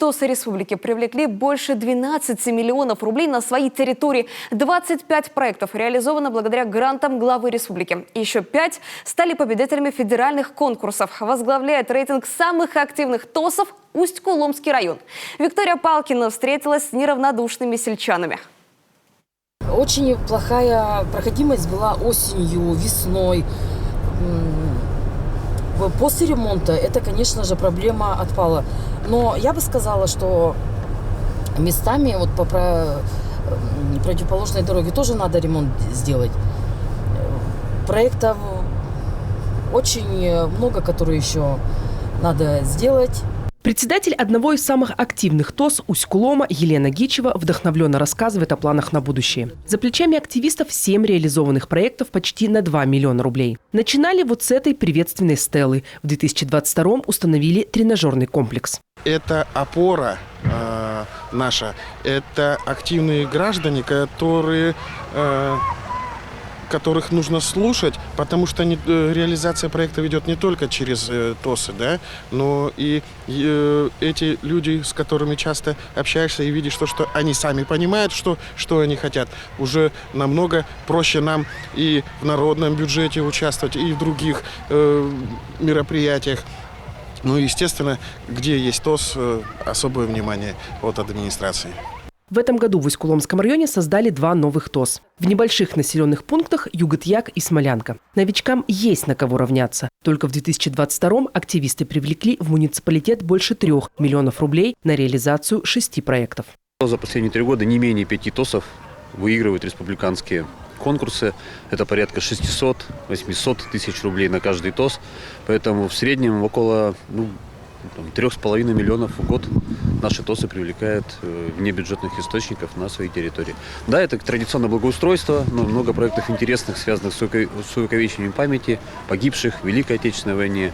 ТОСы республики привлекли больше 12 миллионов рублей на своей территории. 25 проектов реализовано благодаря грантам главы республики. Еще 5 стали победителями федеральных конкурсов. Возглавляет рейтинг самых активных ТОСов Усть-Куломский район. Виктория Палкина встретилась с неравнодушными сельчанами. Очень плохая проходимость была осенью, весной. После ремонта это, конечно же, проблема отпала. Но я бы сказала, что местами вот по противоположной дороге тоже надо ремонт сделать. Проектов очень много, которые еще надо сделать. Председатель одного из самых активных ТОС Усть-Кулома Елена Гичева вдохновленно рассказывает о планах на будущее. За плечами активистов 7 реализованных проектов почти на 2 миллиона рублей. Начинали вот с этой приветственной стелы. В 2022-м установили тренажерный комплекс. Это опора наша, это активные граждане, которых нужно слушать, потому что реализация проекта идет не только через ТОСы, да, но и эти люди, с которыми часто общаешься и видишь, что они сами понимают, что они хотят. Уже намного проще нам и в народном бюджете участвовать, и в других мероприятиях. Ну и, естественно, где есть ТОС, особое внимание от администрации. В этом году в Усть-Куломском районе создали 2 новых ТОС. В небольших населенных пунктах Юготьяк и Смолянка. Новичкам есть на кого равняться. Только в 2022-м активисты привлекли в муниципалитет больше 3 миллионов рублей на реализацию 6 проектов. За последние 3 года не менее 5 ТОСов выигрывают республиканские конкурсы. Это порядка 600-800 тысяч рублей на каждый ТОС. Поэтому в среднем около 3,5 миллионов в год наши ТОСы привлекают внебюджетных источников на своей территории. Да, это традиционное благоустройство, но много проектов интересных, связанных с увековечением памяти погибших в Великой Отечественной войне.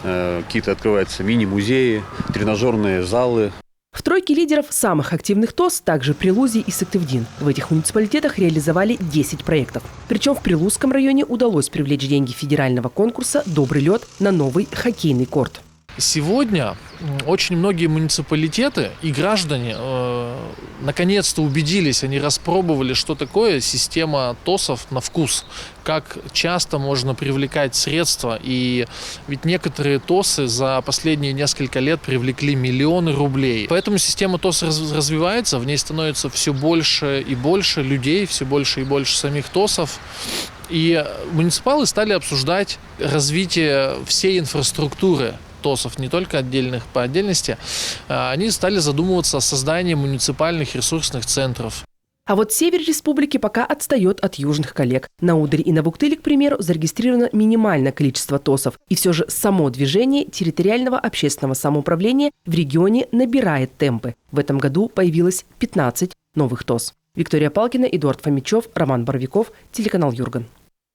Какие-то открываются мини-музеи, тренажерные залы. В тройке лидеров самых активных ТОС также Прилузий и Сыктывдин. В этих муниципалитетах реализовали 10 проектов. Причем в Прилузском районе удалось привлечь деньги федерального конкурса «Добрый лед» на новый хоккейный корт. Сегодня очень многие муниципалитеты и граждане наконец-то убедились, они распробовали, что такое система ТОСов на вкус, как часто можно привлекать средства. И ведь некоторые ТОСы за последние несколько лет привлекли миллионы рублей. Поэтому система ТОС развивается, в ней становится все больше и больше людей, все больше и больше самих ТОСов. И муниципалы стали обсуждать развитие всей инфраструктуры ТОСов, не только отдельных по отдельности. Они стали задумываться о создании муниципальных ресурсных центров. А вот север республики пока отстает от южных коллег. На Удре и на Буктыле, к примеру, зарегистрировано минимальное количество ТОСов. И все же само движение территориального общественного самоуправления в регионе набирает темпы. В этом году появилось 15 новых ТОС. Виктория Палкина, Эдуард Фомичев, Роман Боровиков, телеканал Юрган.